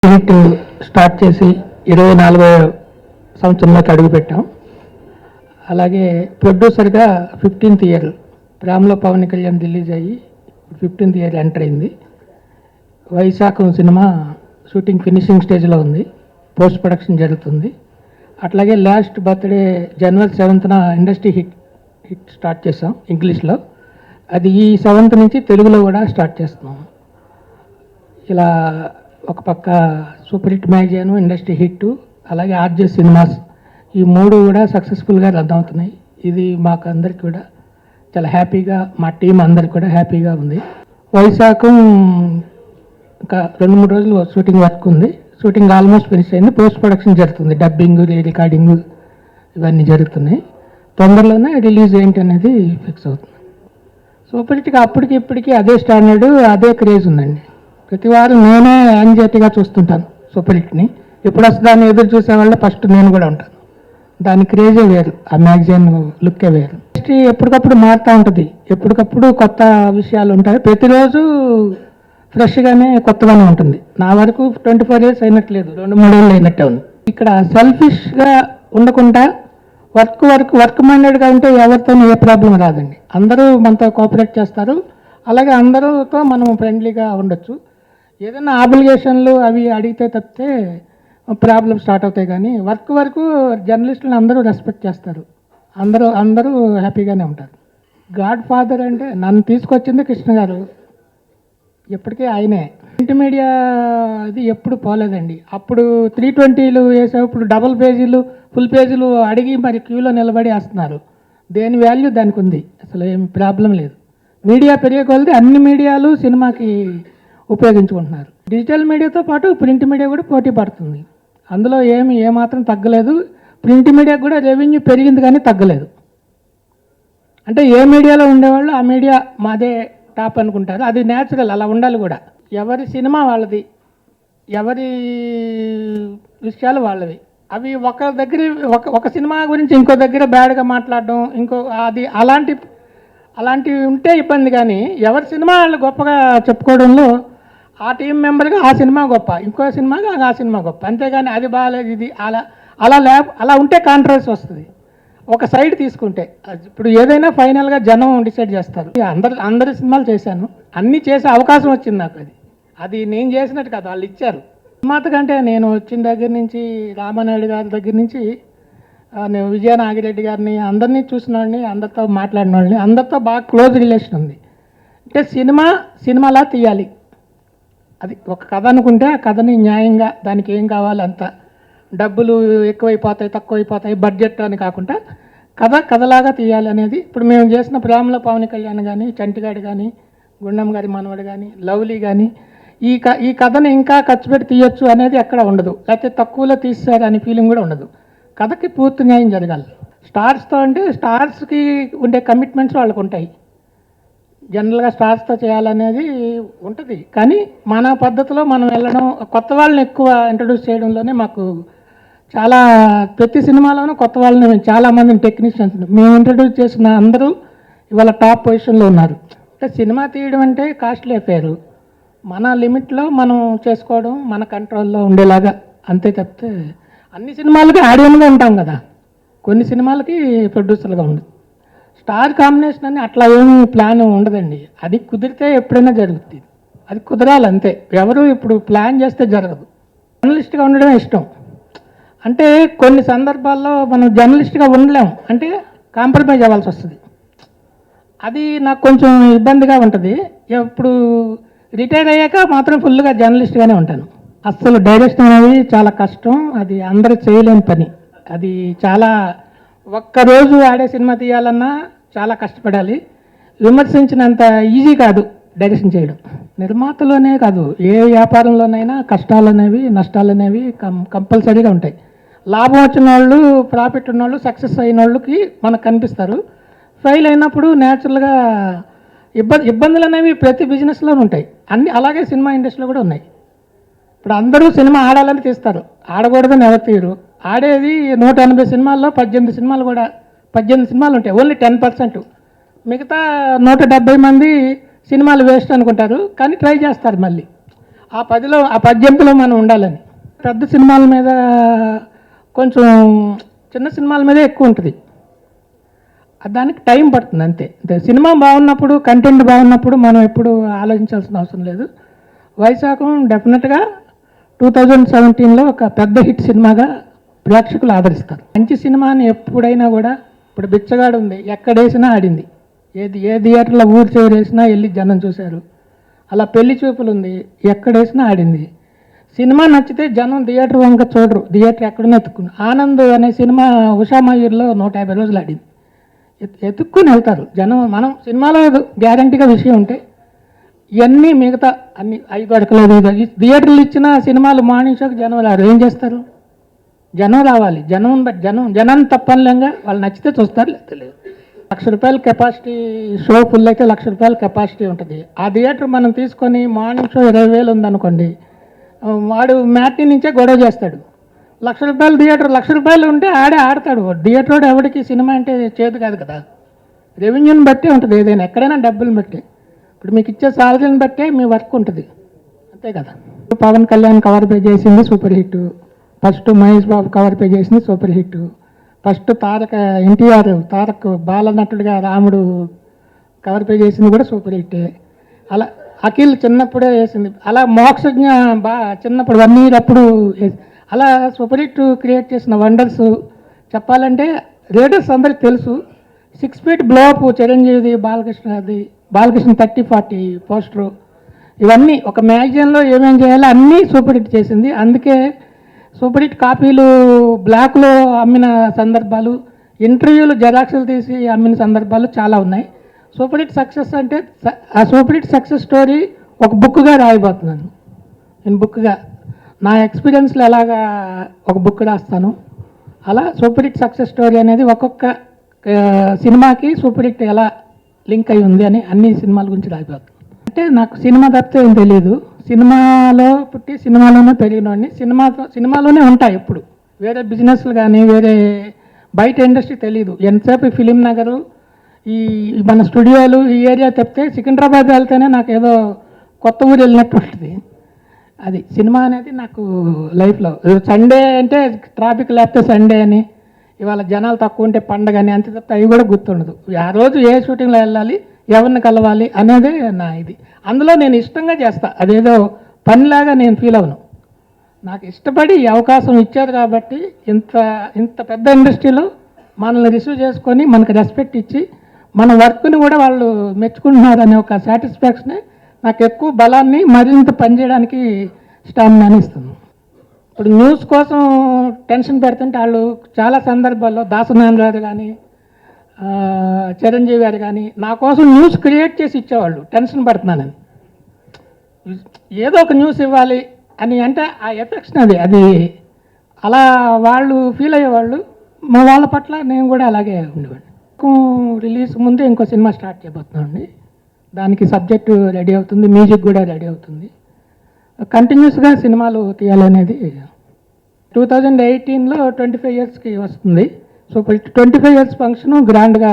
Unit start చేసి 24వ సంవత్సరంలోకి అడుగుపెట్టాం. అలాగే ప్రొడ్యూసర్గా 15th ఇయర్ రామ్లో పవన్ కళ్యాణ్ రిలీజ్ అయ్యి 15th ఇయర్ ఎంటర్ అయింది. వైశాఖం సినిమా షూటింగ్ ఫినిషింగ్ స్టేజ్లో ఉంది, పోస్ట్ ప్రొడక్షన్ జరుగుతుంది. అట్లాగే last birthday January 7th industry hit start చేసాం ఇంగ్లీష్లో. అది ఈ 7th నుంచి తెలుగులో కూడా స్టార్ట్ చేస్తున్నాం. ఇలా ఒక పక్క super hit magazine, industry hit, అలాగే ఆర్జే సినిమాస్, ఈ మూడు కూడా సక్సెస్ఫుల్గా రన్ అవుతున్నాయి. ఇది మాకు అందరికి కూడా చాలా హ్యాపీగా, మా టీం అందరికి కూడా హ్యాపీగా ఉంది. వైశాఖం ఇంకా 2-3 రోజులు షూటింగ్ వర్క్ ఉంది. షూటింగ్ ఆల్మోస్ట్ ఫినిష్ అయింది. పోస్ట్ ప్రొడక్షన్ జరుగుతుంది, డబ్బింగ్, రికార్డింగ్ ఇవన్నీ జరుగుతున్నాయి. తొందరలోనే రిలీజ్ ఏంటి అనేది ఫిక్స్ అవుతుంది. సూపర్ హిట్గా అప్పటికి ఇప్పటికీ అదే స్టాండర్డు, అదే క్రేజ్ ఉందండి. ప్రతి వారం నేనే యాంగ్జైటీగా చూస్తుంటాను సూపర్ హిట్ని. ఎప్పుడు వస్తుందాన్ని ఎదురు చూసేవాళ్ళ ఫస్ట్ నేను కూడా ఉంటాను. దాని క్రేజే వేరు, ఆ మ్యాగజైన్ లుక్కే వేరు. హిస్టరీ ఎప్పటికప్పుడు మారుతూ ఉంటుంది, ఎప్పటికప్పుడు కొత్త విషయాలు ఉంటాయి. ప్రతిరోజు ఫ్రెష్గానే కొత్తగానే ఉంటుంది. నా వరకు 24 years అయినట్లేదు, 2-3 ఏళ్ళు అయినట్టే ఉంది. ఇక్కడ సెల్ఫిష్గా ఉండకుండా వర్క్ మైండెడ్గా ఉంటే ఎవరితో ఏ ప్రాబ్లం రాదండి. అందరూ మనతో కోఆపరేట్ చేస్తారు. అలాగే అందరితో మనం ఫ్రెండ్లీగా ఉండొచ్చు. ఏదైనా ఆబ్లిగేషన్లు అవి అడిగితే తప్పితే ప్రాబ్లం స్టార్ట్ అవుతాయి. కానీ వరకు జర్నలిస్టులను అందరూ రెస్పెక్ట్ చేస్తారు. అందరూ హ్యాపీగానే ఉంటారు. గాడ్ ఫాదర్ అంటే నన్ను తీసుకొచ్చింది కృష్ణ గారు, ఎప్పటికీ ఆయనే. ప్రింట్ మీడియా అది ఎప్పుడు పోలేదండి. అప్పుడు 320లు వేసావు, ఇప్పుడు డబుల్ పేజీలు, ఫుల్ పేజీలు అడిగి మరి క్యూలో నిలబడి వేస్తున్నారు. దేని వాల్యూ దానికి ఉంది, అసలు ఏం ప్రాబ్లం లేదు. మీడియా పెరిగే కొలది అన్ని మీడియాలు సినిమాకి ఉపయోగించుకుంటున్నారు. డిజిటల్ మీడియాతో పాటు ప్రింట్ మీడియా కూడా పోటీ పడుతుంది. అందులో ఏమాత్రం తగ్గలేదు. ప్రింట్ మీడియా కూడా రెవెన్యూ పెరిగింది కానీ తగ్గలేదు. అంటే ఏ మీడియాలో ఉండేవాళ్ళు ఆ మీడియా మాదే టాప్ అనుకుంటారు. అది న్యాచురల్, అలా ఉండాలి కూడా. ఎవరి సినిమా వాళ్ళది, ఎవరి విషయాలు వాళ్ళవి. అవి ఒక దగ్గర ఒక సినిమా గురించి ఇంకో దగ్గర బ్యాడ్గా మాట్లాడడం, అది అలాంటివి ఉంటే ఇబ్బంది. కానీ ఎవరి సినిమా వాళ్ళు గొప్పగా చెప్పుకోవడంలో ఆ టీం మెంబర్గా ఆ సినిమా గొప్ప, ఇంకో సినిమాగా ఆ సినిమా గొప్ప. అంతేగాని అది బాగాలేదు, ఇది అలా ఉంటే కాంట్రవర్సీ వస్తుంది. ఒక సైడ్ తీసుకుంటే ఇప్పుడు ఏదైనా ఫైనల్గా జనం డిసైడ్ చేస్తారు. అందరి సినిమాలు చేశాను, అన్నీ చేసే అవకాశం వచ్చింది నాకు. అది నేను చేసినట్టు కాదు, వాళ్ళు ఇచ్చారు. నిర్మాత కంటే నేను వచ్చిన దగ్గర నుంచి రామానాయుడు గారి దగ్గర నుంచి నేను విజయ నాగిరెడ్డి గారిని అందరినీ చూసిన వాళ్ళని, అందరితో మాట్లాడిన వాళ్ళని, అందరితో బాగా క్లోజ్ రిలేషన్ ఉంది. అంటే సినిమాలా తీయాలి. అది ఒక కథ అనుకుంటే ఆ కథని న్యాయంగా, దానికి ఏం కావాలి అంత, డబ్బులు ఎక్కువైపోతాయి తక్కువైపోతాయి బడ్జెట్ అని కాకుండా కథలాగా తీయాలి అనేది. ఇప్పుడు మేము చేసిన ప్రేమలో పవన్ కళ్యాణ్ కానీ, చంటిగాడు కానీ, గుండం గారి మనవడు కానీ, లవ్లీ కానీ, ఈ కథని ఇంకా ఖర్చు పెట్టి తీయొచ్చు అనేది ఎక్కడ ఉండదు. లేకపోతే తక్కువలో తీస్తారు అనే ఫీలింగ్ కూడా ఉండదు. కథకి పూర్తి న్యాయం జరగాలి. స్టార్స్తో అంటే స్టార్స్కి ఉండే కమిట్మెంట్స్ వాళ్ళకు ఉంటాయి. జనరల్గా స్టార్స్తో చేయాలనేది ఉంటుంది. కానీ మన పద్ధతిలో మనం వెళ్ళడం, కొత్త వాళ్ళని ఎక్కువ ఇంట్రడ్యూస్ చేయడంలోనే మాకు చాలా, ప్రతి సినిమాలోనూ కొత్త వాళ్ళని చాలామందిని టెక్నీషియన్స్ మేము ఇంట్రడ్యూస్ చేసిన అందరూ ఇవాళ టాప్ పొజిషన్లో ఉన్నారు. అంటే సినిమా తీయడం అంటే కాస్ట్లీ అఫేరు. మన లిమిట్లో మనం చేసుకోవడం, మన కంట్రోల్లో ఉండేలాగా, అంతే తప్పితే అన్ని సినిమాలకి ఆడియన్గా ఉంటాం కదా, కొన్ని సినిమాలకి ప్రొడ్యూసర్గా ఉండదు. స్టార్ కాంబినేషన్ అని అట్లా ఏమి ప్లాన్ ఉండదండి. అది కుదిరితే ఎప్పుడైనా జరుగుతుంది, అది కుదరాలి అంతే. ఎవరు ఇప్పుడు ప్లాన్ చేస్తే జరగదు. జర్నలిస్ట్గా ఉండడమే ఇష్టం. అంటే కొన్ని సందర్భాల్లో మనం జర్నలిస్ట్గా ఉండలేము, అంటే కాంప్రమైజ్ అవ్వాల్సి వస్తుంది. అది నాకు కొంచెం ఇబ్బందిగా ఉంటుంది. ఇప్పుడు రిటైర్ అయ్యాక మాత్రం ఫుల్గా జర్నలిస్ట్గానే ఉంటాను. అస్సలు డైరెక్షన్ అనేది చాలా కష్టం, అది అందరూ చేయలేని పని. అది చాలా, ఒక్కరోజు ఆడే సినిమా తీయాలన్నా చాలా కష్టపడాలి. విమర్శించినంత ఈజీ కాదు డైరెక్షన్ చేయడం. నిర్మాతలోనే కాదు, ఏ వ్యాపారంలోనైనా కష్టాలు అనేవి, నష్టాలు అనేవి కంపల్సరీగా ఉంటాయి. లాభం వచ్చిన వాళ్ళు, ప్రాఫిట్ ఉన్నవాళ్ళు, సక్సెస్ అయిన వాళ్ళకి మనకు కనిపిస్తారు. ఫెయిల్ అయినప్పుడు న్యాచురల్గా ఇబ్బందులు అనేవి ప్రతి బిజినెస్లో ఉంటాయి. అలాగే సినిమా ఇండస్ట్రీలో కూడా ఉన్నాయి. ఇప్పుడు అందరూ సినిమా ఆడాలని తీస్తారు, ఆడకూడదని ఎవరు తీయరు. ఆడేది 180 సినిమాల్లో 18 సినిమాలు ఉంటాయి, ఓన్లీ 10%. మిగతా 170 మంది సినిమాలు వేస్ట్ అనుకుంటారు, కానీ ట్రై చేస్తారు మళ్ళీ. ఆ 10లో ఆ 18లో మనం ఉండాలని. పెద్ద సినిమాల మీద కొంచెం చిన్న సినిమాల మీదే ఎక్కువ ఉంటుంది. దానికి టైం పడుతుంది అంతే. సినిమా బాగున్నప్పుడు, కంటెంట్ బాగున్నప్పుడు మనం ఎప్పుడు ఆలోచించాల్సిన అవసరం లేదు. వైశాఖం డెఫినెట్గా 2017లో ఒక పెద్ద హిట్ సినిమాగా ప్రేక్షకులు ఆదరిస్తారు. మంచి సినిమాని ఎప్పుడైనా కూడా, ఇప్పుడు బిచ్చగాడు ఉంది, ఎక్కడేసినా ఆడింది. ఏ థియేటర్లో ఊరు చివరి వేసినా వెళ్ళి జనం చూశారు. అలా పెళ్లి చూపులు ఉంది, ఎక్కడేసినా ఆడింది. సినిమా నచ్చితే జనం థియేటర్ వంక చూడరు, థియేటర్ ఎక్కడనే ఎత్తుకుని. ఆనంద్ అనే సినిమా ఉషామయూర్లో 150 రోజులు ఆడింది. ఎత్తుక్కుని వెళ్తారు జనం. మనం సినిమాలో గ్యారంటీగా విషయం ఉంటే ఇవన్నీ మిగతా అన్ని 5 అడకలేదు థియేటర్లు ఇచ్చిన సినిమాలు మార్నింగ్ షోకి జనం రారు. ఏం చేస్తారు? జనం రావాలి. జనం తప్పనిలేంగా వాళ్ళు నచ్చితే చూస్తారు, లేదు. ₹1,00,000 కెపాసిటీ షో ఫుల్ అయితే ₹1,00,000 కెపాసిటీ ఉంటుంది. ఆ థియేటర్ మనం తీసుకొని మార్నింగ్ షో 20,000 ఉందనుకోండి, వాడు మ్యాట్నీ నుంచే గొడవ చేస్తాడు. ₹1,00,000 థియేటర్ ₹1,00,000 ఉంటే ఆడతాడు. థియేటర్ ఎవరికి సినిమా అంటే చేదు కాదు కదా. రెవెన్యూని బట్టే ఉంటుంది ఏదైనా, ఎక్కడైనా డబ్బులు బట్టే. ఇప్పుడు మీకు ఇచ్చే సాలరీని బట్టే మీ వర్క్ ఉంటుంది, అంతే కదా. పవన్ కళ్యాణ్ కవర్ పే చేసింది super hit. First Mahesh Babu cover pay చేసింది సూపర్ హిట్. ఫస్ట్ తారక్ బాలనటుడిగా రాముడు కవర్ పే చేసింది కూడా సూపర్ హిట్టే. అలా అఖిల్ చిన్నప్పుడే వేసింది. అలా మోక్షజ్ఞ చిన్నప్పుడు 1 year అప్పుడు అలా సూపర్ హిట్ క్రియేట్ చేసిన వండర్స్ చెప్పాలంటే రేడర్స్ అందరికి తెలుసు. 6 feet బ్లోఅప్ చిరంజీవిది, బాలకృష్ణ 30-40 పోస్టరు, ఇవన్నీ ఒక మ్యాగజైన్లో ఏమేం చేయాలో అన్నీ సూపర్ హిట్ చేసింది. అందుకే సూపర్ హిట్ కాపీలు బ్లాక్లో అమ్మిన సందర్భాలు, ఇంటర్వ్యూలు జెరాక్స్లు తీసి అమ్మిన సందర్భాలు చాలా ఉన్నాయి. సూపర్ హిట్ సక్సెస్ అంటే ఆ సూపర్ హిట్ సక్సెస్ స్టోరీ ఒక బుక్గా రాయబోతున్నాను నేను. బుక్గా నా ఎక్స్పీరియన్స్లో ఎలాగా ఒక బుక్ రాస్తాను, అలా సూపర్ హిట్ సక్సెస్ స్టోరీ అనేది ఒక్కొక్క సినిమాకి సూపర్ హిట్ ఎలా లింక్ అయి ఉంది అని అన్ని సినిమాల గురించి రాయబోతున్నాను. అంటే నాకు సినిమా తప్పితే ఏం తెలియదు. సినిమాలో పుట్టి సినిమాలోనే పెరిగినవాడిని. సినిమాలోనే ఉంటాయి ఎప్పుడు. వేరే బిజినెస్లు కానీ వేరే బయట ఇండస్ట్రీ తెలియదు. ఎంతసేపు ఫిలిం నగరు, ఈ మన స్టూడియోలు, ఈ ఏరియా తప్పితే సికింద్రాబాద్ వెళ్తేనే నాకు ఏదో కొత్త ఊరు వెళ్ళినట్టు ఉంటుంది. అది సినిమా అనేది నాకు లైఫ్లో. సండే అంటే ట్రాఫిక్ లేకపోతే సండే అని, ఇవాళ జనాలు తక్కువ ఉంటే పండగ అని, అంతే తప్ప అవి కూడా గుర్తుండదు. ఆ రోజు ఏ షూటింగ్లో వెళ్ళాలి, ఎవరిని కలవాలి అనేదే నా ఇది. అందులో నేను ఇష్టంగా చేస్తా, అదేదో పనిలాగా నేను ఫీల్ అవను. నాకు ఇష్టపడి ఈ అవకాశం ఇచ్చారు కాబట్టి ఇంత పెద్ద ఇండస్ట్రీలో మనల్ని రిసీవ్ చేసుకొని మనకు రెస్పెక్ట్ ఇచ్చి మన వర్క్ని కూడా వాళ్ళు మెచ్చుకుంటున్నారనే ఒక సాటిస్ఫాక్షనే నాకు ఎక్కువ బలాన్ని మరింత పనిచేయడానికి స్టామినాని ఇస్తుంది. ఇప్పుడు న్యూస్ కోసం టెన్షన్ పెడుతుంటే వాళ్ళు చాలా సందర్భాల్లో దాసనారాయణ కానీ చిరంజీవి గారు కానీ నా కోసం న్యూస్ క్రియేట్ చేసి ఇచ్చేవాళ్ళు. టెన్షన్ పడుతున్నానని, ఏదో ఒక న్యూస్ ఇవ్వాలి అని, అంటే ఆ ఎఫెక్షన్ అది అలా వాళ్ళు ఫీల్ అయ్యేవాళ్ళు. మా వాళ్ళ పట్ల నేను కూడా అలాగే ఉండేవాడిని. రిలీజ్ ముందే ఇంకో సినిమా స్టార్ట్ చేయబోతున్నామండి. దానికి సబ్జెక్టు రెడీ అవుతుంది, మ్యూజిక్ కూడా రెడీ అవుతుంది. కంటిన్యూస్గా సినిమాలు తీయాలనేది 2018లో 25 yearsకి వస్తుంది. సో 25 years ఫంక్షను గ్రాండ్గా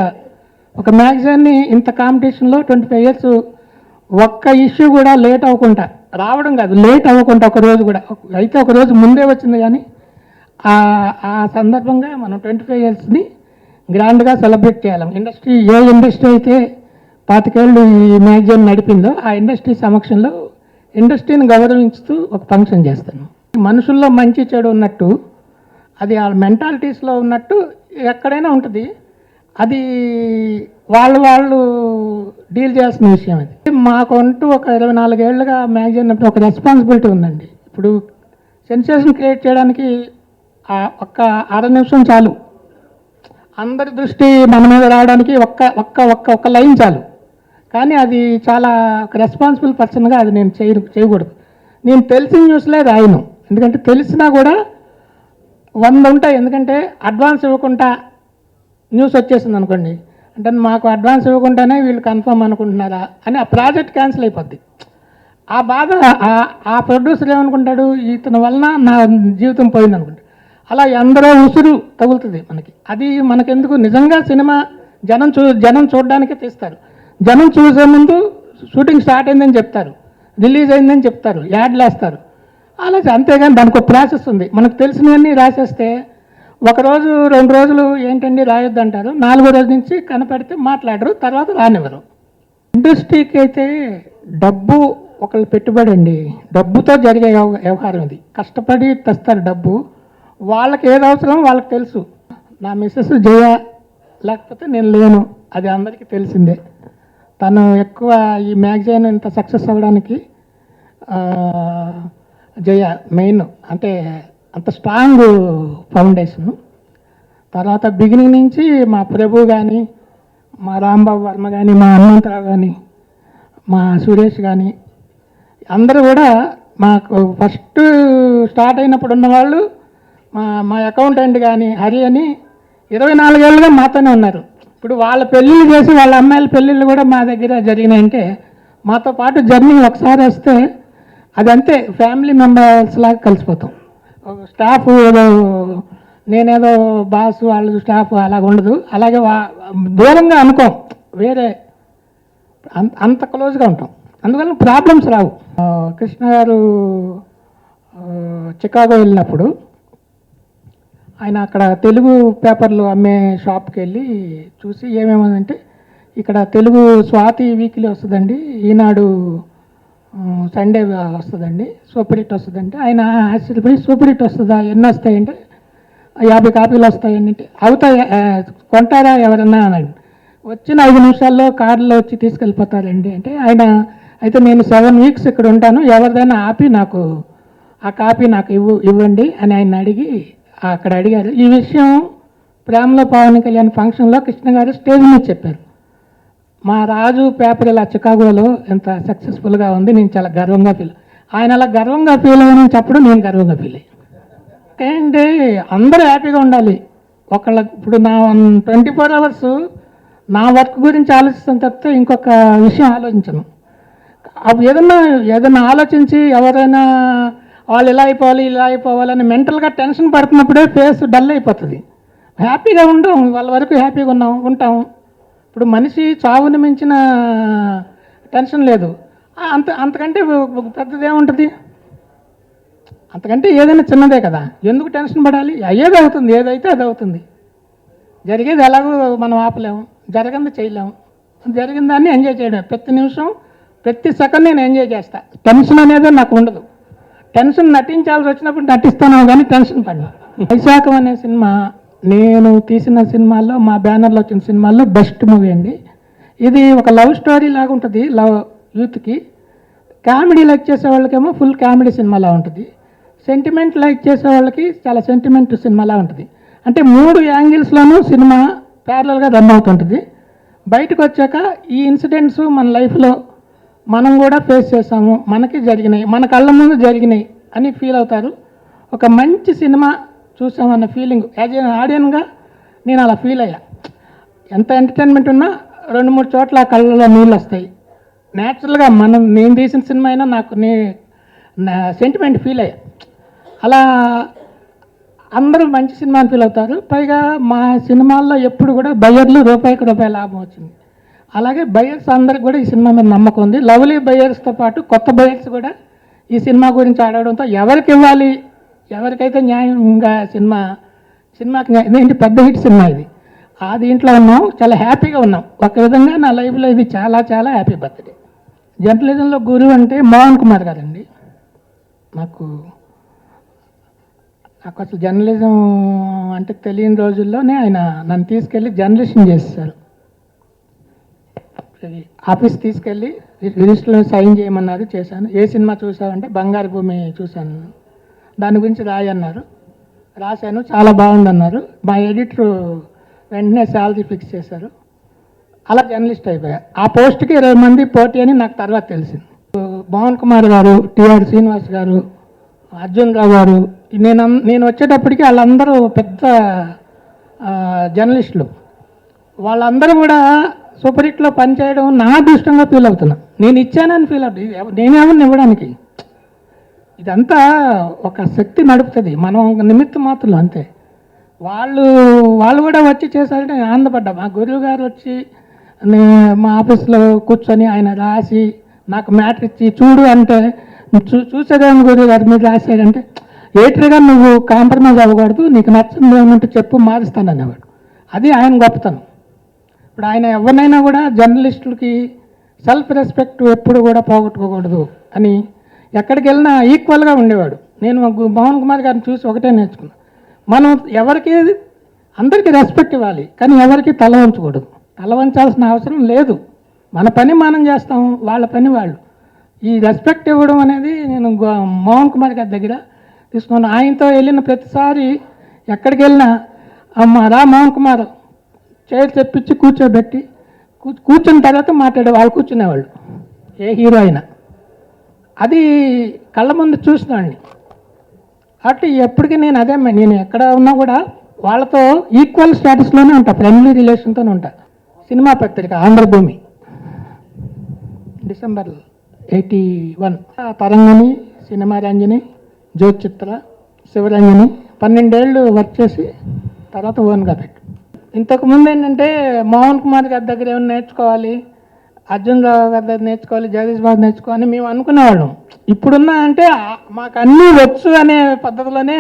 ఒక మ్యాగజైన్ని ఇంత కాంపిటీషన్లో 25 years ఒక్క ఇష్యూ కూడా లేట్ అవ్వకుండా రావడం కాదు, లేట్ అవ్వకుండా ఒక రోజు కూడా, అయితే ఒక రోజు ముందే వచ్చింది. కానీ ఆ సందర్భంగా మనం 25 yearsని గ్రాండ్గా సెలబ్రేట్ చేయాలి. ఏ ఇండస్ట్రీ అయితే 25 ఏళ్ళు ఈ మ్యాగజైన్ నడిపిందో ఆ ఇండస్ట్రీ సమక్షంలో ఇండస్ట్రీని గౌరవించుతూ ఒక ఫంక్షన్ చేస్తాను. మనుషుల్లో మంచి చెడు ఉన్నట్టు, అది ఆ మెంటాలిటీస్లో ఉన్నట్టు ఎక్కడైనా ఉంటుంది. అది వాళ్ళు డీల్ చేయాల్సిన విషయం. అది మాకంటూ ఒక 24 ఏళ్ళుగా మ్యాగజైన్ ఒక రెస్పాన్సిబిలిటీ ఉందండి. ఇప్పుడు సెన్సేషన్ క్రియేట్ చేయడానికి ఒక్క 6 నిమిషం చాలు. అందరి దృష్టి మన మీద రావడానికి ఒక్క లైన్ చాలు. కానీ అది చాలా ఒక రెస్పాన్సిబుల్ పర్సన్గా అది నేను చేయకూడదు. నేను తెలిసిన న్యూస్లే రాయను, ఎందుకంటే తెలిసినా కూడా 100 ఉంటాయి. ఎందుకంటే అడ్వాన్స్ ఇవ్వకుండా న్యూస్ వచ్చేసింది అనుకోండి, అంటే మాకు అడ్వాన్స్ ఇవ్వకుండానే వీళ్ళు కన్ఫర్మ్ అనుకుంటున్నారా అని ఆ ప్రాజెక్ట్ క్యాన్సిల్ అయిపోద్ది. ఆ బాధ ఆ ప్రొడ్యూసర్ ఏమనుకుంటాడు, ఇతని వలన నా జీవితం పోయింది అనుకుంటాడు. అలా ఎందరో ఉసురు తగులుతుంది మనకి. అది మనకెందుకు? నిజంగా సినిమా జనం చూడడానికే తీస్తారు. జనం చూసే ముందు షూటింగ్ స్టార్ట్ అయిందని చెప్తారు. రిలీజ్ అయిందని చెప్తారు, యాడ్లు వేస్తారు. అలా అంతేగాని దానికి ఒక ప్రాసెస్ ఉంది. మనకు తెలిసినవన్నీ రాసేస్తే ఒకరోజు 2 రోజులు ఏంటండి రాయొద్దు అంటారు, 4వ రోజు నుంచి కనపడితే మాట్లాడరు, తర్వాత రానివ్వరు. ఇండస్ట్రీకి అయితే డబ్బు ఒకళ్ళు పెట్టుబడి అండి, డబ్బుతో జరిగే వ్యవహారం ఇది. కష్టపడి తెస్తారు డబ్బు, వాళ్ళకి ఏది అవసరం వాళ్ళకి తెలుసు. నా మిస్సెస్ జయ లేకపోతే నేను లేను, అది అందరికీ తెలిసిందే. తను ఎక్కువ ఈ మ్యాగజైన్ ఇంత సక్సెస్ అవ్వడానికి జయ మెయిన్, అంటే అంత స్ట్రాంగ్ ఫౌండేషను. తర్వాత బిగినింగ్ నుంచి మా ప్రభు కానీ, మా రాంబాబు వర్మ కానీ, మా హనుమంతరావు కానీ, మా సురేష్ కానీ అందరూ కూడా మాకు ఫస్ట్ స్టార్ట్ అయినప్పుడు ఉన్నవాళ్ళు, మా అకౌంటెంట్ కానీ హరి అని 24 ఏళ్ళుగా మాతోనే ఉన్నారు. ఇప్పుడు వాళ్ళ పెళ్ళిళ్ళు చేసి వాళ్ళ అమ్మాయిల పెళ్ళిళ్ళు కూడా మా దగ్గర జరిగినాయంటే మాతో పాటు జర్నీ ఒకసారి వస్తే అదంతే ఫ్యామిలీ మెంబర్స్ లాగా కలిసిపోతాం. స్టాఫ్ ఏదో నేనేదో బాసు వాళ్ళు స్టాఫ్ అలాగ ఉండదు, అలాగే దూరంగా అనుకోం, వేరే అంత క్లోజ్గా ఉంటాం. అందువల్ల ప్రాబ్లమ్స్ రావు. కృష్ణ గారు చికాగో వెళ్ళినప్పుడు ఆయన అక్కడ తెలుగు పేపర్లు అమ్మే షాప్కి వెళ్ళి చూసి ఏమేమంటే ఇక్కడ తెలుగు స్వాతి వీక్లీ వస్తుందండి, ఈనాడు సండే వస్తుందండి, సూపర్ హిట్ వస్తుందంటే ఆయన ఆశ్చర్యపడి సూపర్ హిట్ వస్తుందా, ఎన్ని వస్తాయంటే 50 కాపీలు వస్తాయంటే, అవుతాయి కొంటారా ఎవరన్నా అన్నాడు. వచ్చిన 5 నిమిషాల్లో కారులో వచ్చి తీసుకెళ్ళిపోతారండి అంటే ఆయన అయితే నేను 7 వీక్స్ ఇక్కడ ఉంటాను, ఎవరిదైనా ఆపి నాకు ఆ కాపీ నాకు ఇవ్వండి అని ఆయన అడిగి అక్కడ అడిగారు. ఈ విషయం ప్రేమలో పవన్ కళ్యాణ్ ఫంక్షన్లో కృష్ణ గారు స్టేజ్ మీద చెప్పారు. మా రాజు పేపర్ ఇలా చికాగోలో ఎంత సక్సెస్ఫుల్గా ఉంది, నేను చాలా గర్వంగా ఆయన అలా గర్వంగా ఫీల్ అయ్యానని చెప్పడం నేను గర్వంగా ఫీల్ అయ్యాను. ఏంటి అందరూ హ్యాపీగా ఉండాలి. ఒకళ్ళ ఇప్పుడు నా 24 అవర్స్ నా వర్క్ గురించి ఆలోచిస్తాను తప్పితే ఇంకొక విషయం ఆలోచించను. అవి ఏదైనా ఆలోచించి ఎవరైనా వాళ్ళు ఇలా అయిపోవాలని మెంటల్గా టెన్షన్ పడుతున్నప్పుడే ఫేస్ డల్ అయిపోతుంది. హ్యాపీగా ఉండం, వాళ్ళ వరకు హ్యాపీగా ఉంటాం. ఇప్పుడు మనిషి చావుని మించిన టెన్షన్ లేదు. అంతకంటే పెద్దదేముంటుంది, అంతకంటే ఏదైనా చిన్నదే కదా, ఎందుకు టెన్షన్ పడాలి? అయ్యేది అవుతుంది, ఏదైతే అది అవుతుంది. జరిగేది ఎలాగో మనం ఆపలేము, జరగంది చేయలేము. జరిగిన దాన్ని ఎంజాయ్ చేయడం, ప్రతి నిమిషం ప్రతి సెకండ్ నేను ఎంజాయ్ చేస్తా. టెన్షన్ అనేది నాకు ఉండదు. టెన్షన్ నటించాల్సి వచ్చినప్పుడు నటిస్తాను కానీ టెన్షన్ పడినా. వైశాఖం అనే సినిమా నేను తీసిన సినిమాల్లో, మా బ్యానర్లో వచ్చిన సినిమాల్లో బెస్ట్ మూవీ అండి. ఇది ఒక లవ్ స్టోరీ లాగా ఉంటుంది, యూత్కి. కామెడీ లైక్ చేసే వాళ్ళకేమో ఫుల్ కామెడీ సినిమాలా ఉంటుంది, సెంటిమెంట్ లైక్ చేసే వాళ్ళకి చాలా సెంటిమెంట్ సినిమాలా ఉంటుంది. అంటే 3 యాంగిల్స్లోనూ సినిమా ప్యారలల్గా రన్ అవుతుంటుంది. బయటకు వచ్చాక ఈ ఇన్సిడెంట్స్ మన లైఫ్లో మనం కూడా ఫేస్ చేసాము, మనకి జరిగినాయి, మన కళ్ళ ముందు జరిగినాయి అని ఫీల్ అవుతారు. ఒక మంచి సినిమా చూసామన్న ఫీలింగ్ యాజ్ ఏ ఆడియన్గా నేను అలా ఫీల్ అయ్యా. ఎంత ఎంటర్టైన్మెంట్ ఉన్నా 2-3 చోట్ల ఆ కళ్ళలో నీళ్ళు వస్తాయి. న్యాచురల్గా నేను తీసిన సినిమా అయినా నాకు సెంటిమెంట్ ఫీల్ అయ్యా. అలా అందరూ మంచి సినిమా అని ఫీల్ అవుతారు. పైగా మా సినిమాల్లో ఎప్పుడు కూడా బయ్యర్లు రూపాయికి రూపాయి లాభం వచ్చింది. అలాగే బయ్యర్స్ అందరికి కూడా ఈ సినిమా మీద నమ్మకం ఉంది. లవ్లీ బయ్యర్స్తో పాటు కొత్త బయ్యర్స్ కూడా ఈ సినిమా గురించి ఆడడంతో ఎవరికి ఇవ్వాలి, ఎవరికైతే న్యాయంగా సినిమాకి ఇదేంటి పెద్ద హిట్ సినిమా ఇది, ఆ దీంట్లో ఉన్నాం, చాలా హ్యాపీగా ఉన్నాం. ఒక విధంగా నా లైఫ్లో ఇది చాలా చాలా హ్యాపీ బర్త్డే. జర్నలిజంలో గురువు అంటే మోహన్ కుమార్ గారండి. నాకు అసలు జర్నలిజం అంటే తెలియని రోజుల్లోనే ఆయన నన్ను తీసుకెళ్ళి జర్నలిస్ట్ని చేశారు. ఆఫీస్ తీసుకెళ్ళి రిజిస్టర్లో సైన్ చేయమన్నారు, చేశాను. ఏ సినిమా చూసావంటే బంగారు భూమి చూశాను, దాని గురించి రాయన్నారు, రాశాను, చాలా బాగుందన్నారు. మా ఎడిటర్ వెంటనే శాలరీ ఫిక్స్ చేశారు. అలా జర్నలిస్ట్ అయిపోయా. ఆ పోస్ట్కి 20 మంది పోటీ అని నాకు తర్వాత తెలిసింది. మోహన్ కుమార్ గారు, టిఆర్ శ్రీనివాస్ గారు, అర్జున్ రావు గారు, నేను వచ్చేటప్పటికి వాళ్ళందరూ పెద్ద జర్నలిస్టులు. వాళ్ళందరూ కూడా సూపర్ హిట్లో పనిచేయడం నా అదృష్టంగా ఫీల్ అవుతున్నా. నేను ఇచ్చానని ఫీల్ అవుతుంది, నేనేమన్నా ఇవ్వడానికి. ఇదంతా ఒక శక్తి నడుపుతుంది, మనం నిమిత్త మాత్రం అంతే. వాళ్ళు కూడా వచ్చి చేశారంటే ఆనందపడ్డా. మా గురువు గారు వచ్చి మా ఆఫీస్లో కూర్చొని ఆయన రాసి నాకు మ్యాటర్ ఇచ్చి చూడు అంటే చూసేదాని గురించి వారి మీద రాశాడంటే ఏటర్గా నువ్వు కాంప్రమైజ్ అవ్వకూడదు, నీకు నచ్చింది ఏమంటే చెప్పు మారుస్తాను అనేవాడు. అది ఆయన గొప్పతనం. ఇప్పుడు ఆయన ఎవరినైనా కూడా జర్నలిస్టులకి సెల్ఫ్ రెస్పెక్ట్ ఎప్పుడు కూడా పోగొట్టుకోకూడదు అని ఎక్కడికి వెళ్ళినా ఈక్వల్గా ఉండేవాడు. నేను మోహన్ కుమార్ గారిని చూసి ఒకటే నేర్చుకున్నాను, మనం ఎవరికి అందరికీ రెస్పెక్ట్ ఇవ్వాలి, కానీ ఎవరికి తల వంచకూడదు. తల వంచాల్సిన అవసరం లేదు. మన పని మనం చేస్తాం, వాళ్ళ పని వాళ్ళు. ఈ రెస్పెక్ట్ ఇవ్వడం అనేది నేను మోహన్ కుమార్ గారి దగ్గర తీసుకున్నాను. ఆయనతో వెళ్ళిన ప్రతిసారి ఎక్కడికి వెళ్ళినా అమ్మ రా మోహన్ కుమార్ చైర్ తెప్పించి కూర్చోబెట్టి కూర్చున్న తర్వాత మాట్లాడే వాళ్ళు కూర్చునేవాళ్ళు, ఏ హీరో అయినా. అది కళ్ళ ముందు చూసినాడిని. అటు ఎప్పటికీ నేను అదే, నేను ఎక్కడ ఉన్నా కూడా వాళ్ళతో ఈక్వల్ స్టేటస్లోనే ఉంటా, ఫ్రెండ్లీ రిలేషన్తోనే ఉంటా. సినిమా పత్రిక ఆంధ్రభూమి డిసెంబర్ 81, తరంగిణి, సినిమా రంజని, జ్యోతిచిత్ర, శివరంజని 12 ఏళ్ళు వర్క్ చేసి తర్వాత ఓన్గా పెట్టి. ఇంతకుముందు ఏంటంటే మోహన్ కుమార్ గారి దగ్గర ఏమైనా నేర్చుకోవాలి, అర్జున్ రావు గారి దగ్గర నేర్చుకోవాలి, జగదీష్ బాబు నేర్చుకోవాలని మేము అనుకునేవాళ్ళం. ఇప్పుడున్నా అంటే మాకు అన్నీ వచ్చు అనే పద్ధతిలోనే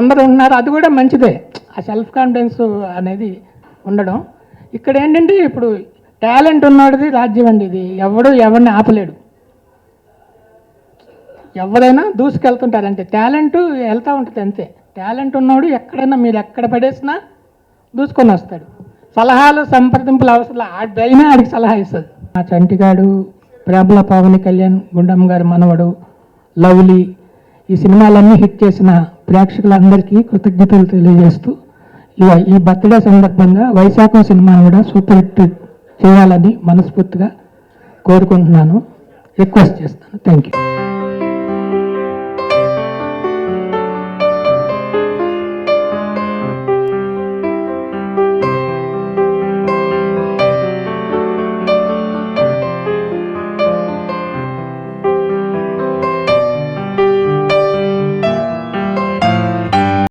అందరూ ఉన్నారు. అది కూడా మంచిదే, ఆ సెల్ఫ్ కాన్ఫిడెన్స్ అనేది ఉండడం. ఇక్కడ ఏంటంటే ఇప్పుడు టాలెంట్ ఉన్నవాడిది రాజ్యం అండి. ఇది ఎవరిని ఆపలేడు. ఎవరైనా దూసుకెళ్తుంటారంటే టాలెంట్ వెళ్తూ ఉంటుంది అంతే. టాలెంట్ ఉన్నవాడు ఎక్కడైనా మీరు ఎక్కడ పడేసినా దూసుకొని వస్తాడు. సలహాలు సంప్రదింపులు అవసరం, ఆడైనా ఆడికి సలహా ఇస్తుంది. ఆ చంటిగాడు, ప్రేమల పవన్ కళ్యాణ్, గుండమ్మ గారి మనవడు, లవ్లీ, ఈ సినిమాలన్నీ హిట్ చేసిన ప్రేక్షకులందరికీ కృతజ్ఞతలు తెలియజేస్తూ ఈ బర్త్డే సందర్భంగా వైశాఖం సినిమా కూడా సూపర్ హిట్ చేయాలని మనస్ఫూర్తిగా కోరుకుంటున్నాను, రిక్వెస్ట్ చేస్తాను. Thank you.